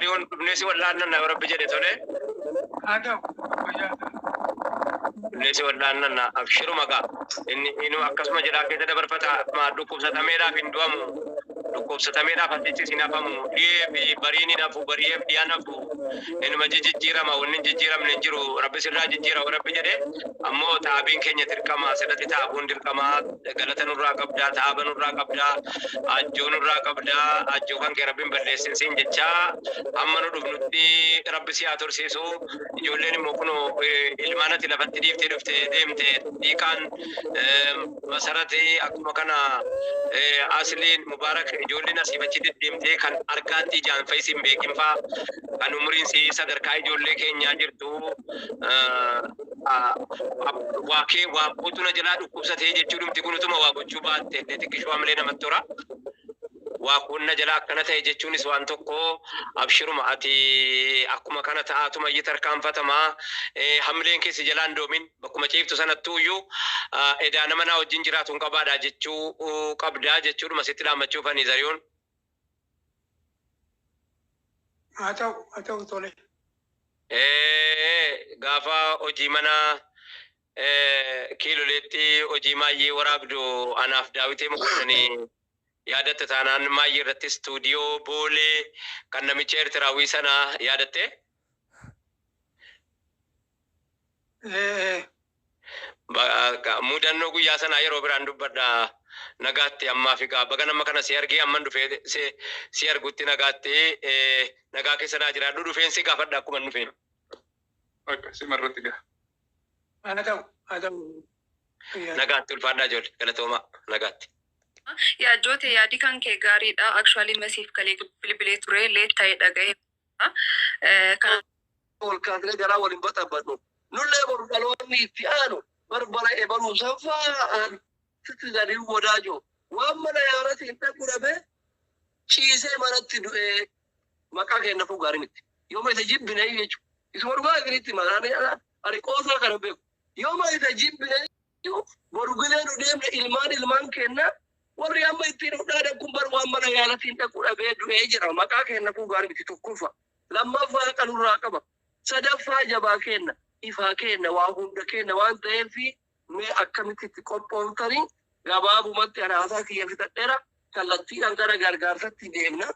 زريون نسي ولا أننا ربي جدي تولي هذا نسي ولا أننا أبشروا مقا إنه أكسم جرا كده دبر فتا ما دكوب ستاميرا بندوامو دكوب ستاميرا فتيتي سينافامو دي بريني نافو بريف ديانافو إنه ما جيرا ما ونن جيرا من نجرو ربي سرنا جيرا وربي جدي أمو تابين كنيا تركما سدتي تابون تركما غلطن الراقبدا تابن الراقبدا أجون الراقبدا أجوكان كربين بلسين سين جتشا أمانو دبنوتي ربي سياتور سيسو يولين مكنو إلمانة لفتديف تدفت ديمت ديكان مسارتي أكما كان أصلين مبارك يولين أسيبتي ديمت كان أركاتي جان فايسين بيكين فا كان عمرين سي صدر كاي جولي كينيا جرتو واقع وابوتنا جلاد وكوسات هي جتشورم تقولوا تما وابوتشوبات تكشوا عملنا متورا وكنا جلا كانت هي جتشوني سوان توكو أبشروا معتي أكما كانت آتما يتر كام فتما حملين كيس جلان دومين بكما شايف تسنة تويو إذا أنا منا وجنجرات ونقبض جتشو قبض جتشو ما ستلا ما تشوفها نزاريون هذا تولي غافا أوجي منا كيلو لتي أوجي ماي ورابدو أنا في داويتي مكونني يادت تانان ماي رت استوديو بولي كان نميشير تراوي سنة يادته مودن نوغو ياسنا يرو براندو بدا نغاتي أما فيكا بغنا مكانا سيارجي أمان دفع سيارجوتي نغاتي نغاكي سنا جرادو دفعين سي غافر داكو من دفعين اوكي سمرة تيجا هذا نغاتي الفادا جول كالتوما نغاتي يا جوتي يا دي كان كيغاري دا actually مسيف كلي بلي توري ليت تاي دغاي كان ول كادري جرا ولين بطبطو نله بربلوني تيانو بربلا ايبلو صفا تتزاري وداجو وامنا يا رتي انت كربه شيسه مرت دو مكا كان فو غارمت يوم تجيب بني يجو اسمر غاريتي مالاني اري قوسا كربه يوم تجيب بني ورغلين ديم المان كنا warri amma ittiin udhaadha kun bar waan mana yaalatiin dhaquu dhabee du'ee jira maqaa kenna kun gaarii miti tokkoffaa lammaffaa kanurraa qaba sadaffaa jabaa kenna ifaa kenna waa hunda kenna waan ta'eef mee akkamitti itti qophooftanii gabaabumatti anaasaa kiyya fixadheera kallattiidhaan gara gargaarsatti deemna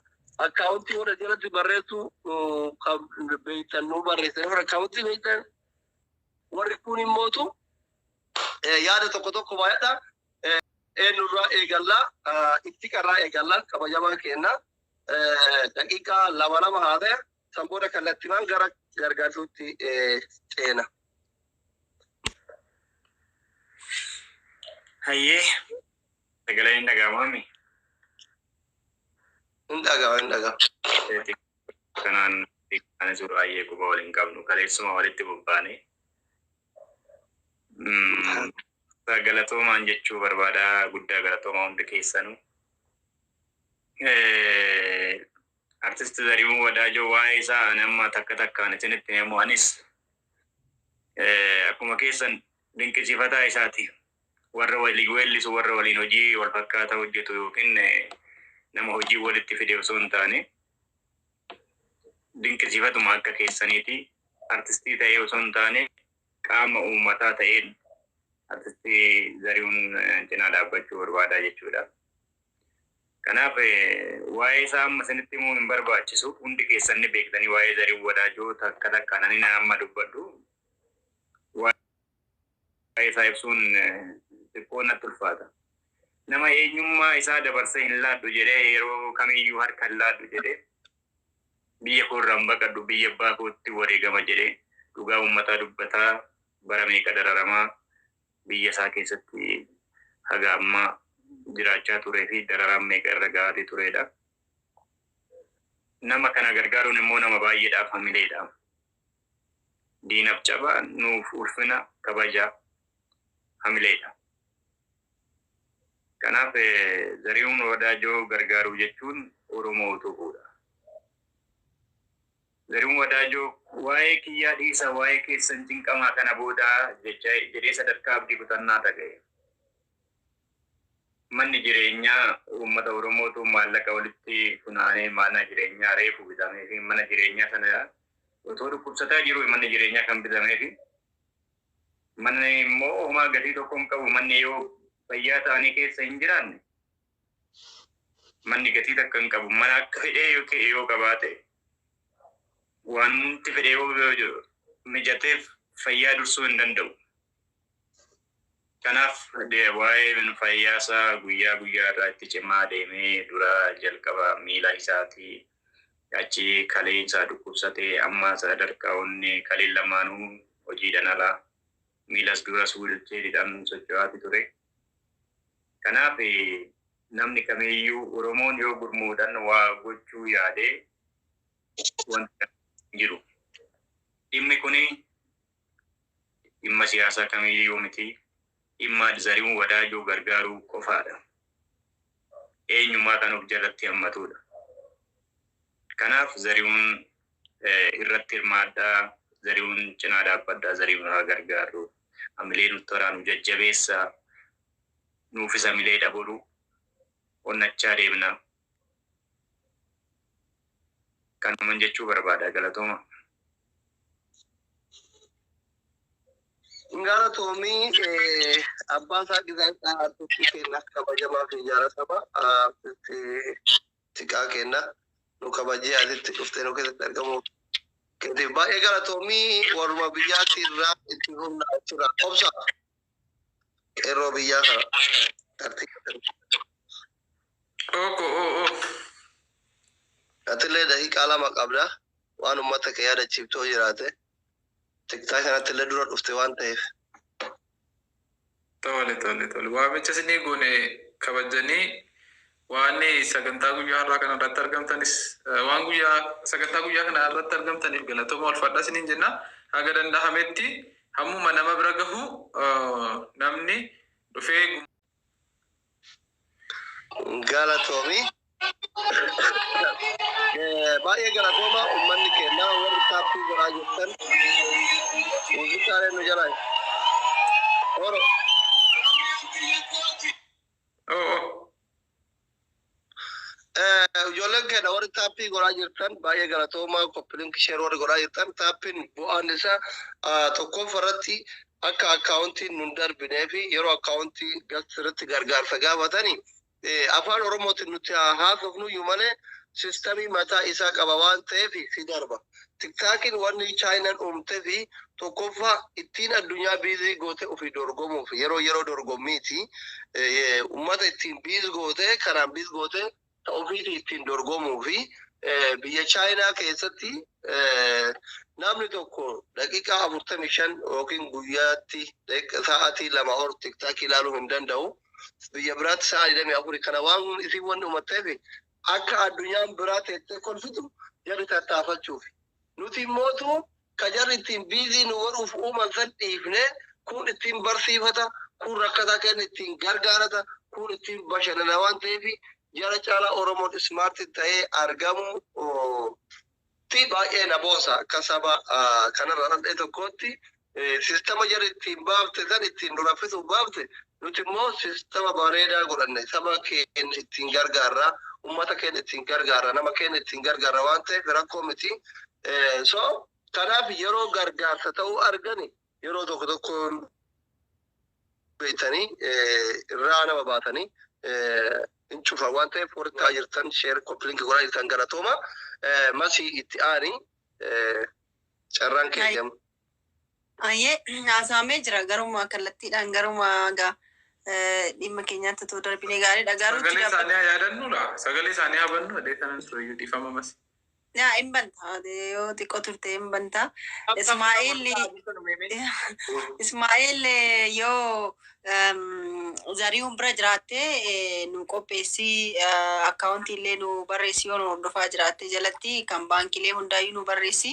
akkaawuntii warra jalatti barreessu beeytannuu barreessan warra akkaawuntii beeytan warri kun immootu yaada tokko baay'adha nurra eegalla itti qarraa eegalla kabajamaa kenna daqiiqa lama haadha sanboota kallattimaan gara gargaarsuutti ceena. Hayyee sagalee hin dhaga'amami. Hin dhaga'ama. Kanaan kana jiru hayyee quba waliin qabnu kaleessuma walitti bobbaane. Galatoomaan jechuu barbaada guddaa galatoomaa hunda keessanu. Artist Zarihuun Wadaajoo waa'ee isaa nama takkaan isinitti himu anis akkuma keessan dinqisiifataa isaati. Warra waliin weellisu warra waliin hojii wal fakkaataa hojjetu yookiin nama hojii walitti fide osoo hin taane dinqisiifatuma akka keessaniiti artistii ta'ee osoo hin taane qaama uummataa ta'een artisti Zarihuun cinaa dhaabbachuu barbaadaa jechuudha. Kanaaf waa'ee isaa amma isinitti himuu hin barbaachisu hundi keessan ni beektanii waa'ee Zarihuun Wadaajoo takkaan ani amma dubbadhu waa'ee isaa ibsuun xiqqoo natti ulfaata. Nama eenyummaa isaa dabarsee hin laaddu jedhee yeroo kamiyyuu harka hin laaddu jedhee biyya koorraan baqadhu biyya abbaa kootti wareegama jedhee dhugaa uummataa dubbataa bara meeqa dararamaa biyya isaa keessatti haga amma jiraachaa turee fi dararaan meeqa irra gahatee turedha. Nama kana gargaaruun immoo nama baay'eedhaaf hamileedha. Diinaaf cabaa nuuf ulfina kabajaa hamileedha. Kanaaf Zarihuun Wadaajoo gargaaruu jechuun Oromoo utubuudha. Zarihuun Wadaajoo waa'ee kiyyaa dhiisa waa'ee keessan cinqamaa kana booda jedhee sadarkaa abdii kutannaa ta'e. manni jireenyaa uummata Oromootu maallaqa walitti funaanee mana jireenyaa reefu bitamee fi mana jireenyaa sana otoo dhukkubsataa jiru manni jireenyaa kan bitamee fi manni immoo homaa gatii tokko hin qabu. Manni yoo fayyaa ta'anii keessa hin jiraanne manni gatii takka hin qabu. Mana akka fedhee yoo qabaate wanti fedhee yoo mijateef fayyaa dursuu hin danda'u. Kanaaf waa'ee fayyaasaa guyyaa irraa itti cimaa deemee dura jalqaba miila isaatii achi kalee isaa dhukkubsatee amma sadarkaa onni kalee lamaanuu hojiidhaan alaa miilas dura suudheedhaan socho'aati ture. Kanaaf namni kamiyyuu Oromoon yoo gurmuudhaan waa gochuu yaadee wanta jiru. Dhimmi kuni dhimma siyaasaa kamiyyuu miti. Dhimma Zarihuun Wadaajoo gargaaruu qofaadha. Eenyummaa kan of jalatti hammatudha. Kanaaf Zarihuun irratti hirmaadhaa, Zarihuun cinaa dhaabbadhaa, Zarihuun haa gargaaru. Amilee nutti waraanu jajjabeessaa, nuufis amilee dabalu, onnachaa deemna. Kanuman jechuu barbaada. Galatooma. Ngara Tomii abbaan isaa gizaansaa artisti kenna kabajamaa fi jaalatama tiqaa kenna nu kabajee asitti dhuftee nu keessatti argamu. Baay'ee gara Tomii warma biyyaatti irraa itti humna achirraa qobsa yeroo biyyaa kana atillee daqiiqaa lama qabda waan uummata kee yaadachiiftoo jiraate. TikTok kanatti illee dura dhufte waan ta'eef. Tole. Waamicha isinii goone kabajanii waan sagantaa guyyaa har'aa kana irratti argamtanis waan sagantaa guyyaa kana irratti argamtaniif galatooma ulfaadhaa isiniin jenna. Haga danda'ametti hammuma nama bira gahu namni dhufee Galatoomii. Baay'ee galatooma uummanni keenya warri taappii godhaa jirtan muuziqaalee nu jalaa oro ijoolleen keenya warri taappii godhaa jirtan baay'ee galatooma koppiliinki sheer warri godhaa jirtan taappiin bu'aan isaa tokkoffaa irratti akka akkaawuntiin nun darbinee fi yeroo akkaawuntii irratti gargaarsa gaafatanii afaan Oromootiin nuti haasofnu malee sistemii mataa isaa qaba waan ta'eef si darba. TikTokiin wanni Chaayinaan uumtee fi tokkoffaa ittiin addunyaa biizii goote ofii dorgomuuf yeroo dorgommiiti. Uummata ittiin biiz goote kanaan biiz goote ofiitii ittiin dorgomuu fi biyya Chaayinaa keessatti namni tokko daqiiqaa 45 yookiin guyyaatti sa'aatii 2 TikTok ilaaluu hin danda'u. Biyya biraatti sa'a 24 kana waan isin wanni uummatteef akka addunyaan biraa teessee kolfitu jarri tattaafachuuf. Nuti immoo ka jarri ittiin biizii nu godhuuf uuman san dhiifne kun ittiin barsiifata, kun rakkataa kenna ittiin gargaarata, kun ittiin bashannana waan ta'eef jara caalaa Oromoon ismaartii ta'ee argamu baay'ee na boosa akka saba kanarra dhandhee tokkotti sistema jarri ittiin baafte san ittiin duraffisuuf baafte nuti immoo sistema bareedaa godhanne saba keenya ittiin gargaarra, uummata keenya ittiin gargaarra, nama keenya ittiin gargaarra waan ta'eef rakkoo miti. So kanaaf yeroo gargaarsa ta'uu argani yeroo tokko beektanii irraa nama baatanii hin cufa waan ta'eef warri jirtan sheer koppiliinki godhaa jirtan galatooma masii itti aani carraan keenya. Ayyee haasaamee jira garuma kallattiidhaan garuma dhimma keenyaatti ta'uu darbinee gaariidha. Sagalee isaanii yaadannudha. Sagalee isaanii habannu adee kanan turiyyuu dhiifama mas. Yaa hin banta yoo xiqqoo turte hin banta. Ismaa'eel yoo Zarihuun bira jiraatte nu qopheessii akkaawuntii illee nu barreessi yoo nu hordofaa jiraatte jalatti kan baankilee hundaayyuu nu barreessi.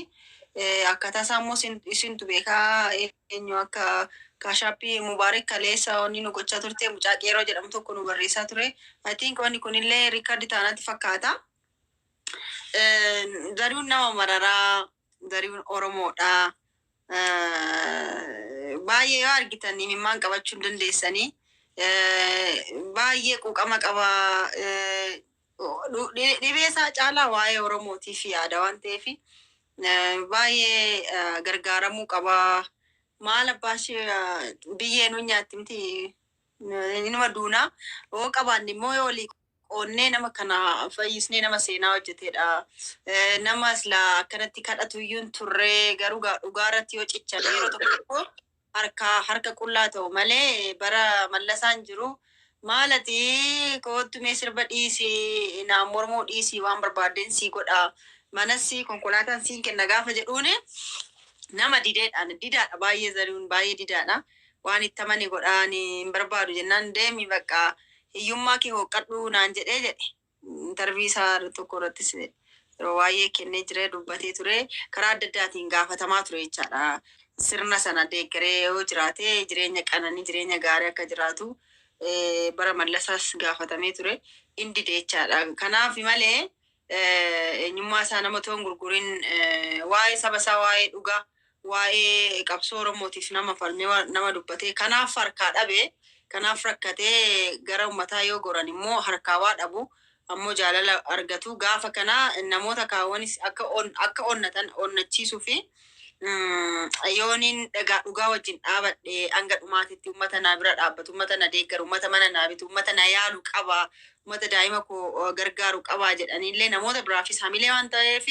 Akkaataa isaa immoo isintu beekaa eenyu akka Kaashaappii Mubaarak kaleessa wanni nu gochaa turte mucaa qeeroo jedhamu tokko nu barreessaa ture. I think wanni kunillee riikardi taanaatti fakkaata. Zarihuun nama mararaa, Zarihuun Oromoodha. Baay'ee yoo argitan mimmaan qabachuu dandeessanii. Baay'ee baay'ee quuqama qaba. Dhibee isaa caalaa waa'ee Oromootii fi aadaa waan ta'eef baay'ee gargaaramuu qaba. Maal abbaa ishee biyyee nu nyaatti miti inuma duunaa yoo qabaanne immoo yoo olii qoonnee nama kana fayyisnee nama seenaa hojjetedha. Nama silaa akkanatti kadhatu iyyuu hin turre garuu dhugaa irratti yoo cichan yeroo tokko harka qullaa ta'u malee bara mallasaan jiru maalati kootu mee sirba dhiisii naan mormoo dhiisii waan barbaaden sii godha manassi konkolaataan siin kenna gaafa jedhuuni nama didaadha baay'ee Zarihuun baay'ee didaadha. Waan itti amane godhaan hin barbaadu jennaan deemi bakka hiyyummaa kee hooqadhu naan jedhe interviisaa tokko irrattis yeroo baay'ee kennee jire dubbatee ture karaa adda addaatiin gaafatamaa ture jechaadha. Sirna sana deeggaree yoo jiraate jireenya qananii jireenya gaarii akka jiraatu bara mallasaas gaafatamee ture indi jechaadha. Kanaaf malee eenyummaa isaa nama toon gurgurin waa'ee saba isaa waa'ee dhugaa waa'ee qabsoo Oromootiif nama falmee nama dubbatee kanaaf harkaa dhabe kanaaf rakkatee gara ummataa yoo goran immoo harkaa waa dhabu ammoo jaalala argatu gaafa kana namoota kaawwanis akka onnachiisuu fi yooniin dhugaa wajjin dhaabadhe hanga dhumaatitti ummata naa bira dhaabbatu ummata na deeggaru ummata mana naa bitu ummata na yaalu qaba ummata daa'ima koo gargaaru qabaa jedhaniillee namoota biraafis hamilee waan ta'eef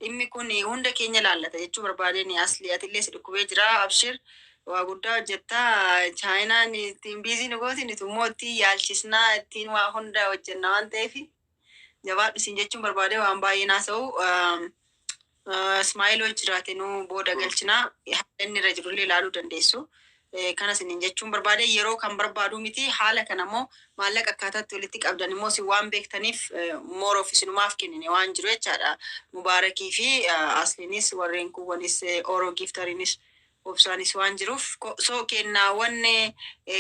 dhimmi kun hunda keenya laallata jechuu barbaadeen asli atillee si dhukkubee jira abshir waa guddaa hojjettaa chaayinaan ittiin biizii nu gootin immoo ittiin yaalchisnaa ittiin waa hunda hojjenna waan ta'eef jabaadhu siin jechuun barbaade waan baay'ee naasa'u Ismaa'eel hojii jiraate nu booda galchinaa inni irra jirullee ilaaluu dandeessu. Kana isiniin jechuun barbaade yeroo kan barbaadu miti haala kana immoo maallaqa akkaataatti walitti qabdan immoo si waan beektaniif moora ofiisinumaaf kennine waan jiru jechaadha. Mubaarakii fi asliinis warreen kuwwanis Oroo giiftariinis obsaanis waan jiruuf soo kennaawwan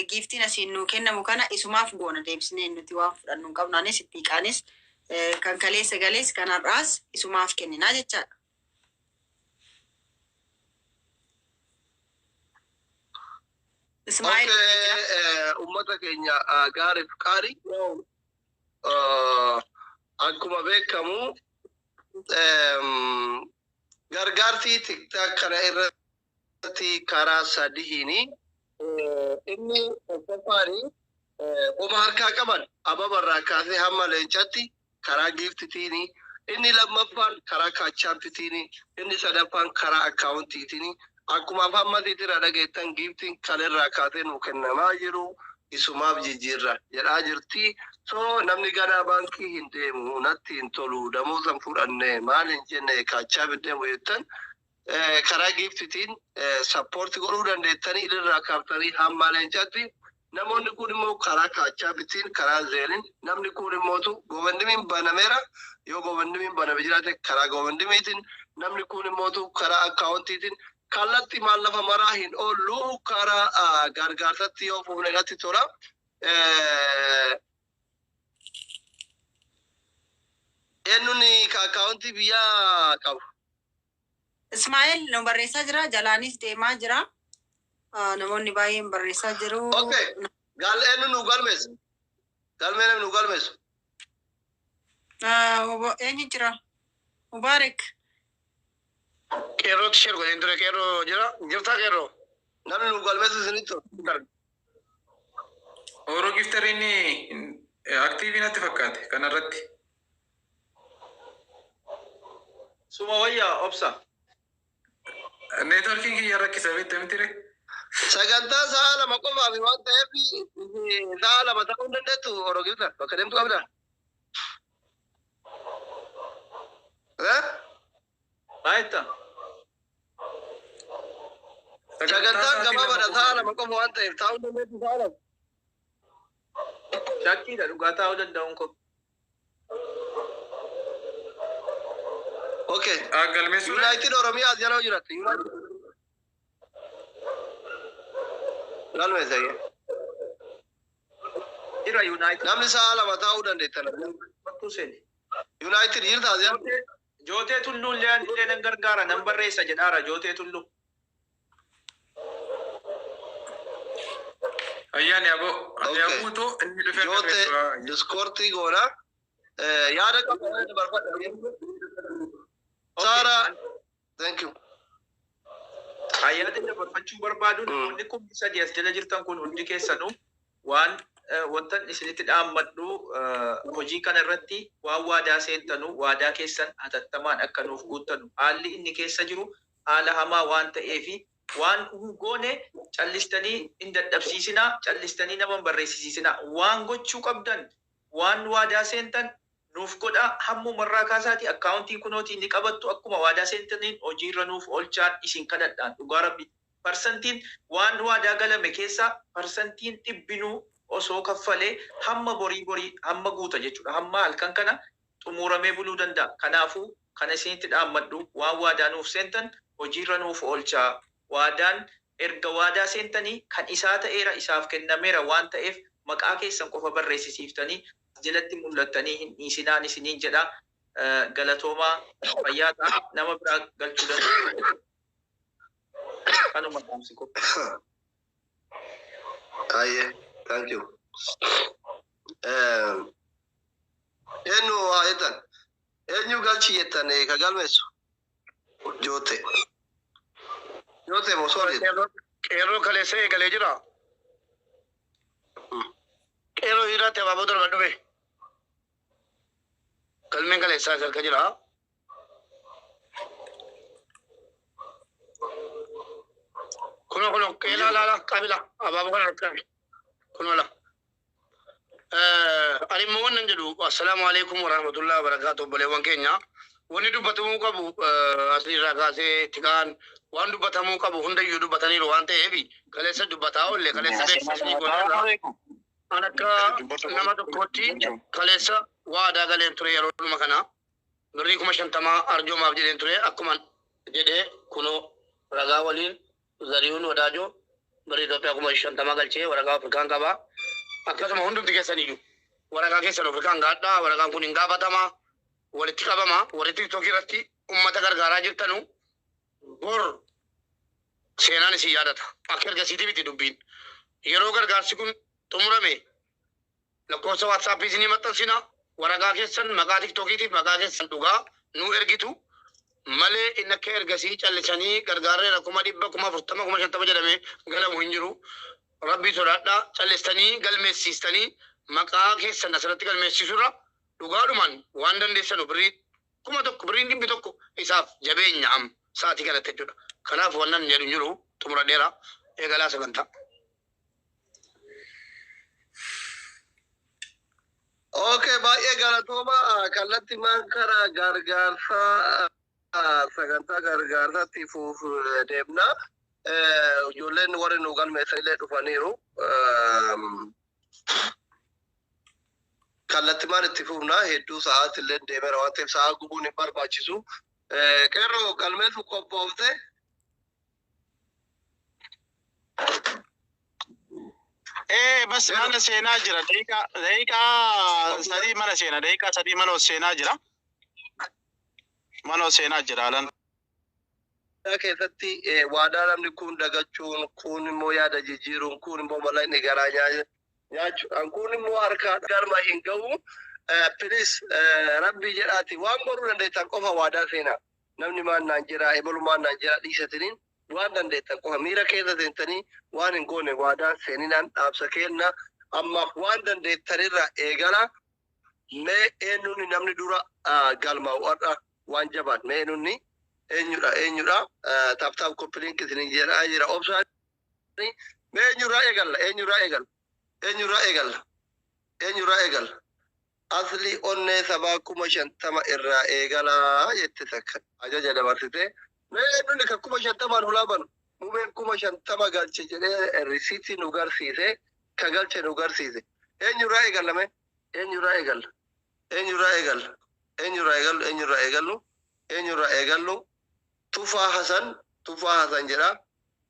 giiftiin asiin nu kennamu kana isumaaf goona deebisnee nuti waan fudhannu hin qabnaanis itti hiiqaanis kan kaleessa galees kanarraas isumaaf kenninaa jechaadha. Ismaa'eel ummata keenya gaariif qaarii akkuma beekamu gargaartii tiktaak kana irratti karaa sadihiini inni qofaani qoma harkaa qaban ababarraa kaasee hamma leencatti karaa giiftitiini inni lammaffaan karaa kaachaapitiini inni sadaffaan karaa akkaawuntiitiini akkuma afammatitira dhageettan giiftiin kanirraa kaatee nu kennamaa jiru isumaaf jijjiirra jedhaa jirti. So namni ganaa baankii hin deemu natti hin tolu damoosan fudhanne maal hin jenne kaachaa biddeemu jettan karaa giiftitiin sappoorti godhuu dandeettanii ilirraa kaaftanii hamma leencatti namoonni kun immoo karaa kaachaa bitiin karaa zeelin namni kun immootu gowwandimiin banameera yoo gowwandimiin baname jiraate karaa gowwandimiitiin namni kun immootu karaa akkaawuntiitiin kallatti maallafa maraa hin oollu karaa gargaarsatti yoo fuune irratti tola. Eenyuun akkaawuntii biyyaa qabu. Ismaa'eel nu barreessaa jira jalaanis deemaa jira. Namoonni baay'een barreessaa jiru. Okay. Eenyu nu galmeessu? Galmeen nu galmeessu? Eenyu jira? Mubaarak. Qeerroo tishee godheen ture qeerroo jira jirtaa qeerroo namni nu galmeessu isinitti Oroo giftariin aktiivii natti fakkaate kanarratti. Suma wayyaa obsa. Neetworkiin kiyya rakkisa beekte miti ree. sagantaa sa'a lama qofaaf waan ta'eef sa'a lama ta'uu hin dandeettu oroo giftar bakka deemtu qabda. Baay'ata. Sagantaan gabaabadha sa'a lama qofa waan ta'eef ta'uu hin dandeettu sa'a lama. Shakkiidha dhugaa ta'uu danda'uun kun. Okay. Galmeessu. United Oromiyaa as jalaa jiraatti. Galmeessa. Jira United. Namni sa'a lama ta'uu dandeettan. Bakku seeni. United jirta as jalaa. Jootee tulluu illee nan gargaara nan barreessa jedhaara jootee tulluu. Ayyaani aboo. Ani Okay. abuutu inni dhufee Joote diskortii goona. Yaada qabaa dabarfadha. Saara, thank you. Ayyaana dabarfachuu barbaadu namoonni kun sadii as jala jirtan kun hundi keessanuu waan wantan isinitti dhaammadhu hojii kana irratti waan waadaa seentanu waadaa keessan hatattamaan akka nuuf guuttanu haalli inni keessa jiru haala hamaa waan ta'eefi waan goone callistanii hin dadhabsiisinaa callistanii nama hin barreessisiisinaa waan gochuu qabdan waan waadaa seentan nuuf godha hammumarraa kaasaati akkaawuntii kunootii ni qabattu akkuma waadaa seentaniin hojiirra nuuf oolchaan isin kadhadhaan dhugaa rabbi parsantiin waan waadaa galame keessa parsantiin dhibbinuu osoo kaffalee hamma borii hamma guuta jechuudha hamma halkan kana xumuramee buluu danda'a kanaafuu kana isinitti dhaammadhu waan waadaa nuuf seentan hojiirra nuuf oolchaa waadaan erga waadaa seentanii kan isaa ta'eera isaaf kennameera waan ta'eef maqaa keessan qofa barreessisiiftanii jalatti mul'attanii hin dhiisinaan isiniin jedha galatoomaa fayyaa ta'a nama biraa galchuu danda'u. Kanuma dhaamsi qofa. Aye, thank you. Enu ayetan. Enyu galchi yetan ka galmesu. Joote. Joote mo sorry. Qeerroo kaleessa eegalee jira. Qeerroo hiraatti abaaboo torba dhufe. Galmeen kaleessaa harka jira. Kuno qeelaa laala qabila abaaboo kana harka kuno la. Ani immoo wannan jedhu assalaamu alaikum warahmatullahi wabarakatuh obboleewwan keenya. Wanni dubbatamuu qabu asirraa kaasee tikaan waan dubbatamuu qabu hundayyuu dubbataniiru waan ta'eef kaleessa dubbataa oolle kaleessa beeksisanii godheerra. An akka nama tokkotti kaleessa waadaa galeen ture yeroo dhuma kana birrii 50,000 arjoomaaf jedheen ture akkuma jedhee kunoo ragaa waliin Zarihuun Wadaajoo birrii Itoophiyaa 50,000 galchee waraqaa Afrikaan qabaa. Akkasuma hundumti keessaniyyuu waraqaa keessan Afrikaan gaadhaa waraqaan kun hin gaafatama. Walitti qabama warri tokko irratti ummata gargaaraa jirtanu bor seenaan isin yaadata akka ergasiitii biti dubbiin yeroo gargaarsi kun xumurame lakkoofsa WhatsApp isinii maxxansina waraqaa keessan maqaa tiktookiitiif maqaa keessan dhugaa nu ergitu malee inni akka ergasii callisanii gargaarree rakkuma 140,050 jedhame galamu hin jiru rabbii sodaadhaa callistanii galmeessistanii maqaa keessan asirratti galmeessisurra dhugaadhumaan waan dandeessanu birrii 1,000 birrii 100 isaaf jabeenya am sa'aatii kanatti jechuudha. Kanaaf wannan jedhu jiru xumura dheeraa eegalaa sagantaa. Okay, baay'ee galatooma kallattii mankara gargaarsa sagantaa gargaarsaatti fuuf deemna. Ijoolleen warri nu galmeessa illee dhufaniiru. Kallattimaan itti fufna hedduu sa'aati illee deemeera waan ta'eef sa'a gubuun hin barbaachisu. Qeerroo galmeessu qophoofte. Bas mana seenaa jira daqiiqaa sadii mana seena daqiiqaa sadii mana seenaa jira. Mana seenaa jira alan. Keessatti waadaa namni kun dagachuun kun immoo yaada jijjiiruun kun immoo mala inni garaa nyaachuudhaan kun immoo harkaa galma hin ga'u. Please rabbii jedhaati waan godhuu dandeettan qofa waadaa seenaa. Namni maan naan jira ebalumaan naan jira dhiisatiniin waan dandeettan qofa miira keessa seentanii waan hin goone waadaa seeninaan dhaabsa kenna amma waan dandeettanirra eegala mee eenyuun namni dura galmaa'uudha waan jabaan mee eenyudha taaptaap koppiliinki isin jedhaa jira obsaanii mee eenyurraa eegalla asli onnee sabaa 50,000 irraa eegalaa jette takka ajaja dabarsite mee eenyuun ka 50,000 hulaaban mumeen 50,000 galche jedhee risiitii nu garsiise ka galche nu garsiise eenyurraa eegallu Tufaa Hasan jedha.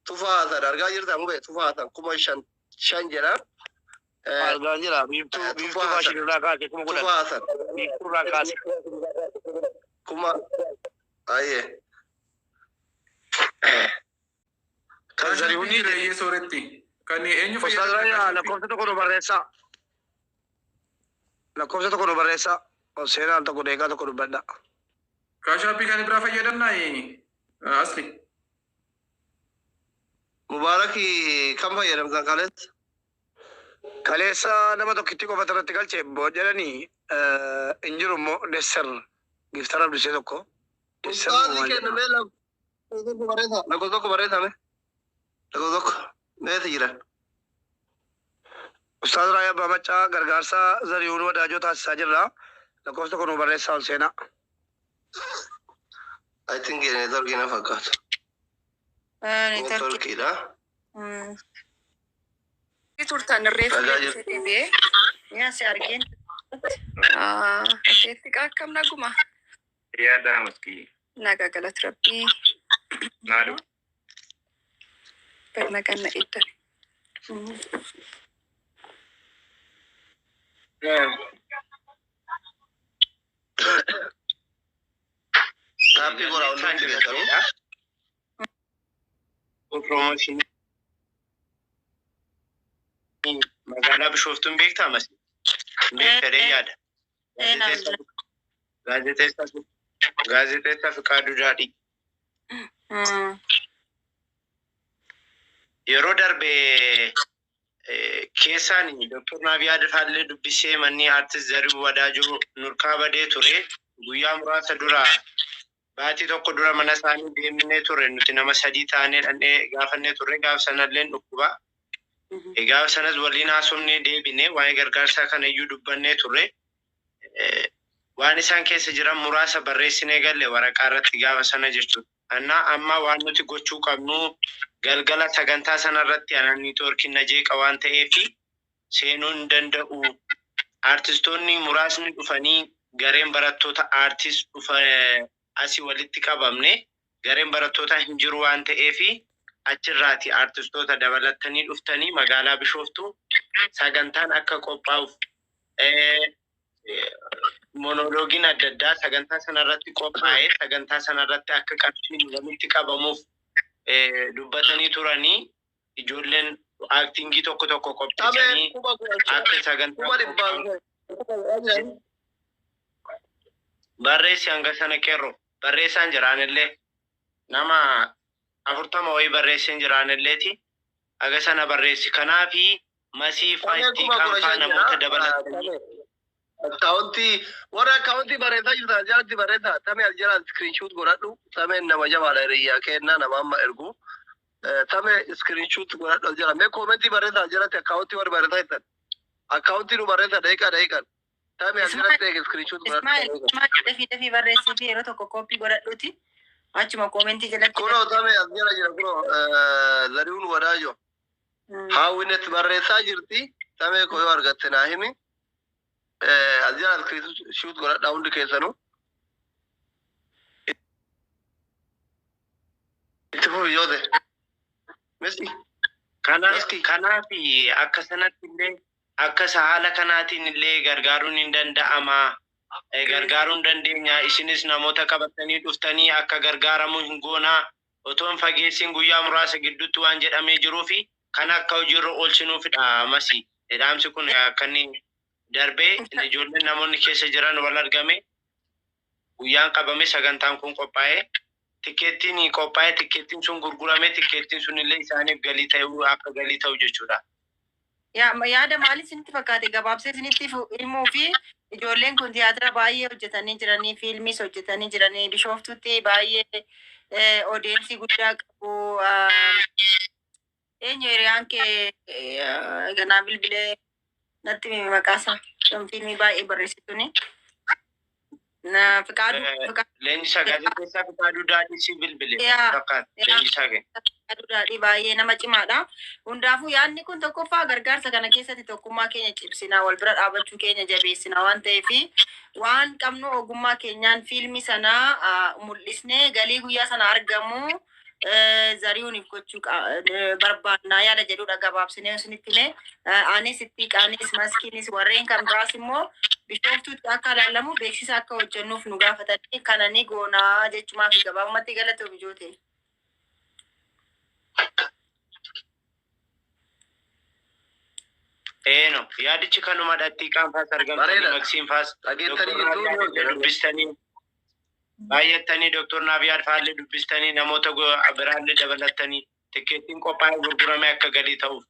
Tufaa Hasan argaa jirta mubee Tufaa Hasan 5,000 jedha. Argaa jira biiftuu baashirraa kaase kuma godhan. Tufaa Hasan. Biiftuurraa kaase. Kuma ayyee. Kan Zarihuun reeyyee sooretti Kan eenyu Ustaz Raya lakkoofsa tokko nu barreessaa. Lakkoofsa tokko nu barreessaa. Seenaan tokko deegaa tokko dubbadha. Kaashaappii kan biraa fayyadamnaa asli. Mubaaraki kam fayyadamtan kaleessa? Kaleessa nama tokkitti qofa irratti galchee jedhanii hin jiru immoo Desser giftara abdisee tokko. Ustaazii kennamee lakkoofsa tokko barreeffame. Lakkoofsa tokko meetii jiran. Ustaaz Raya Abbaa Maccaa gargaarsa Zarihuun Wadaajoo taasisaa jirra. Lakkoofsa tokko nu barreessaa ol seenaa. I think networkii na fakkaata. Networkiidha. turtan reefu deebi'ee si argeen asheetti akkam naguma yaada maski naga galat rabbii maalu perna kanna ittan Tapi gora ulun juga tahu. Promotion. Magaalaa Bishooftuun beektaa masi? Beektadee yaada. Gaazexeessaa Fiqaaduu Daadhii. Yeroo darbe keessaan Dr. Naabii Adafaallee dubbisee manni aartist Zarihuun Wadaajoo nurkaa badee ture. Guyyaa muraasa dura baatii tokko dura mana isaanii deemnee ture. Nuti nama 3 taanee dhannee gaafannee ture. Gaaf sanalleen dhukkuba. Egaa sanas waliin haasofnee deebinee waa'ee gargaarsaa kana iyyuu dubbannee ture. Waan isaan keessa jiran muraasa barreessinee galle waraqaa irratti gaafa sana jechuudha. Amma waan nuti gochuu qabnu galgala sagantaa sana irratti anaan niitoorkiin najeeqa waan ta'eef seenuu hin danda'u. Aartistoonni muraasni dhufanii gareen barattoota aartist dhufa asii walitti qabamne gareen barattoota hin jiru waan ta'eef achirraati aartistoota dabalatanii dhuftanii magaalaa Bishooftuu sagantaan akka qophaa'uuf monoloogiin adda addaa sagantaa sanarratti qophaa'ee sagantaa sanarratti akka qarshiin walitti qabamuuf dubbatanii turanii ijoolleen aaktingii tokko tokko qopheessanii akka sagantaa barreessi hanga sana qeerroo barreessaan jiraanillee nama 40 wayii barreessin jiraanilleeti aga sana barreessi kanaafi masii faayitii kanfaa namoota dabalatanii Akaunti barreessaa jirta jalatti barreessaa tame aljala screenshot godhadhu tame nama jabaadha hiriyaa kennaa nama amma ergu tame screenshot godhadhu aljala mee koomenti barreessaa jalatti akaunti warri barreessaa jirtan akaunti nu barreessaa daqiiqaa tame aljalatti screenshot godhadhu Dafi barreessii fi yeroo tokko koppii godhadhuuti achuma koomenti jalatti kuno tame aljala jira kuno Zarihuun Wadaajoo haawwinet barreessaa jirti tame koyoo argatte naa himi Aljala screenshot godhadhaa hundi keessanuu. Itti fufi yoo ta'e. Messi. Kanaafi akka sanatti illee akka haala kanaatiin illee gargaaruun hin danda'ama. Gargaaruun dandeenya. Isinis namoota qabatanii dhuftanii akka gargaaramuu hin goonaa. Otoo hin fageessin guyyaa muraasa gidduutti waan jedhamee jiruufi kan akka hojiirra oolchinuufidha masi. Dhaamsi kun akka inni darbee ijoolleen namoonni keessa jiran wal argame guyyaan qabame sagantaan kun qophaa'ee tikeettiin qophaa'ee tikeettiin sun gurgurame tikeettiin sun illee isaaniif galii ta'uu akka galii ta'u jechuudha. Yaada maali isinitti fakkaate gabaabsee isinitti himuu fi ijoolleen kun tiyaatira baay'ee hojjetanii jiranii fiilmiis hojjetanii jiranii Bishooftuutti baay'ee odeensii guddaa qabu. Eenyu hiriyaan kee ganaa bilbilee natti maqaasa filmii baay'ee barreessituuni. Leenjisaa gaazexeessaa Fiqaaduu Daadhii si bilbilee fakkaata. Leenjisaa Fiqaaduu Daadhii baay'ee nama cimaadha. Hundaafuu yaadni kun tokkoffaa gargaarsa kana keessatti tokkummaa keenya cimsinaa wal bira dhaabachuu keenya jabeessinaa waan ta'eef waan qabnu ogummaa keenyaan fiilmii sanaa mul'isnee galii guyyaa sana argamu Zarihuuniif gochuu barbaadnaa yaada jedhudha gabaabsinee isinitti illee anis itti qaanis maskiinis warreen kan biraas immoo Bishooftuutti akka ilaalamu beeksisa akka hojjennuuf nu gaafatanii kana ni goonaa jechumaaf gabaabumatti galatoom ijoollee. No, yaadichi kanuma daqiiqaan faas argamtanii Maksiin faas dubbistanii baay'attanii Dr. Naabiyaad faallee dubbistanii namoota biraallee dabalattanii tikkeettiin qophaa'ee gurguramee akka galii ta'uuf.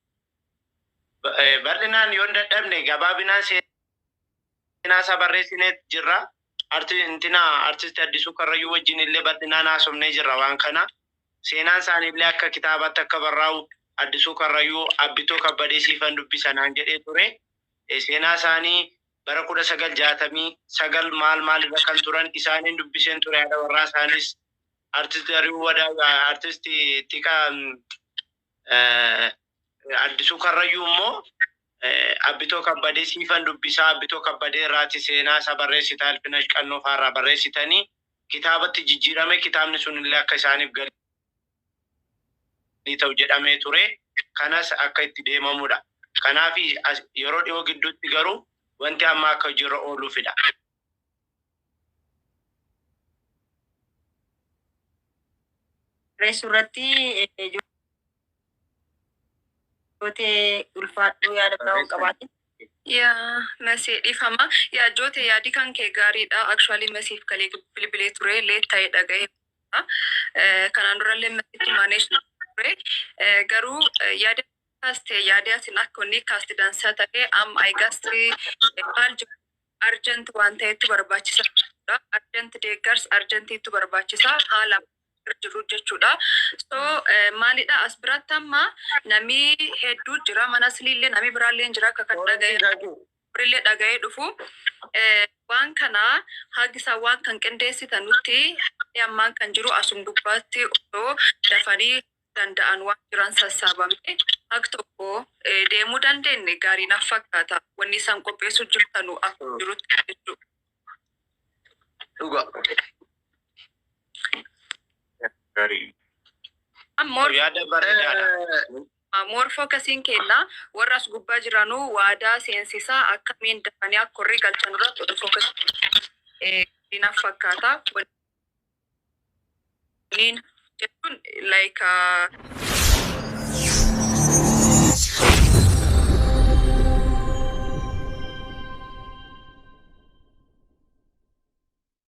Bal'inaan yoo dadhabne gabaabinaan seenaa isaa barreessinee jirra. Artisti Addisuu Karrayyuu wajjin illee bal'inaan haasofnee jirra waan kana. Seenaan isaaniillee akka kitaabatti akka barraa'u Addisuu Karrayyuu Abbitoo Kabbadee siifan dubbisanaan jedhee ture. Seenaa isaanii bara 1969 maal irra kan turan isaaniin dubbiseen ture haadha warraa isaanis artisti Ari'uu Wadaa artisti Tikaa Addisuu Karrayyuu immoo Abbitoo Kabbadee siifan dubbisaa Abbitoo Kabbadee irraati seenaa isa barreessita Alfinash Qannoo fa'arraa barreessitanii kitaabatti jijjiirame kitaabni sun illee akka isaaniif galii ta'u jedhamee ture kanas akka itti deemamudha. Kanaaf yeroo dhiyoo gidduutti garuu wanti amma akka jirra ooluufidha. Resurratti jootee ulfaadhuu yaada biraa qabaate. Yaa masii dhifama. Yaa joote yaadi kan kee gaariidha. Actually masiif kalee bilbilee ture leetta'ee dhaga'ee. Kanaan durallee masiitti maaneeshaa ture. Garuu yaada kaaste yaada asin akka inni kaaste dansaa ta'ee I guess maal jiru argent waan ta'etti barbaachisaadha. Argent deeggars argentiitu barbaachisa haala jiru jechuudha. So maalidha as biratti amma namni hedduu jira mana siliillee namni biraallee jira akka kan dhaga'ee dhufu waan kana hagisa waan kan qindeessitan nuti ammaan kan jiru asum gubbaatti osoo dafanii danda'an waan jiran sassaabamee akka tokko deemuu dandeenye gaarii naaf fakkaata wanni isaan qopheessuu jirtanu akka jirutti jechuudha. More focusing kenna warras gubbaa jiranu waadaa seensisaa akkamiin dafanii akka horii galchan irratti focus naaf fakkaata. Like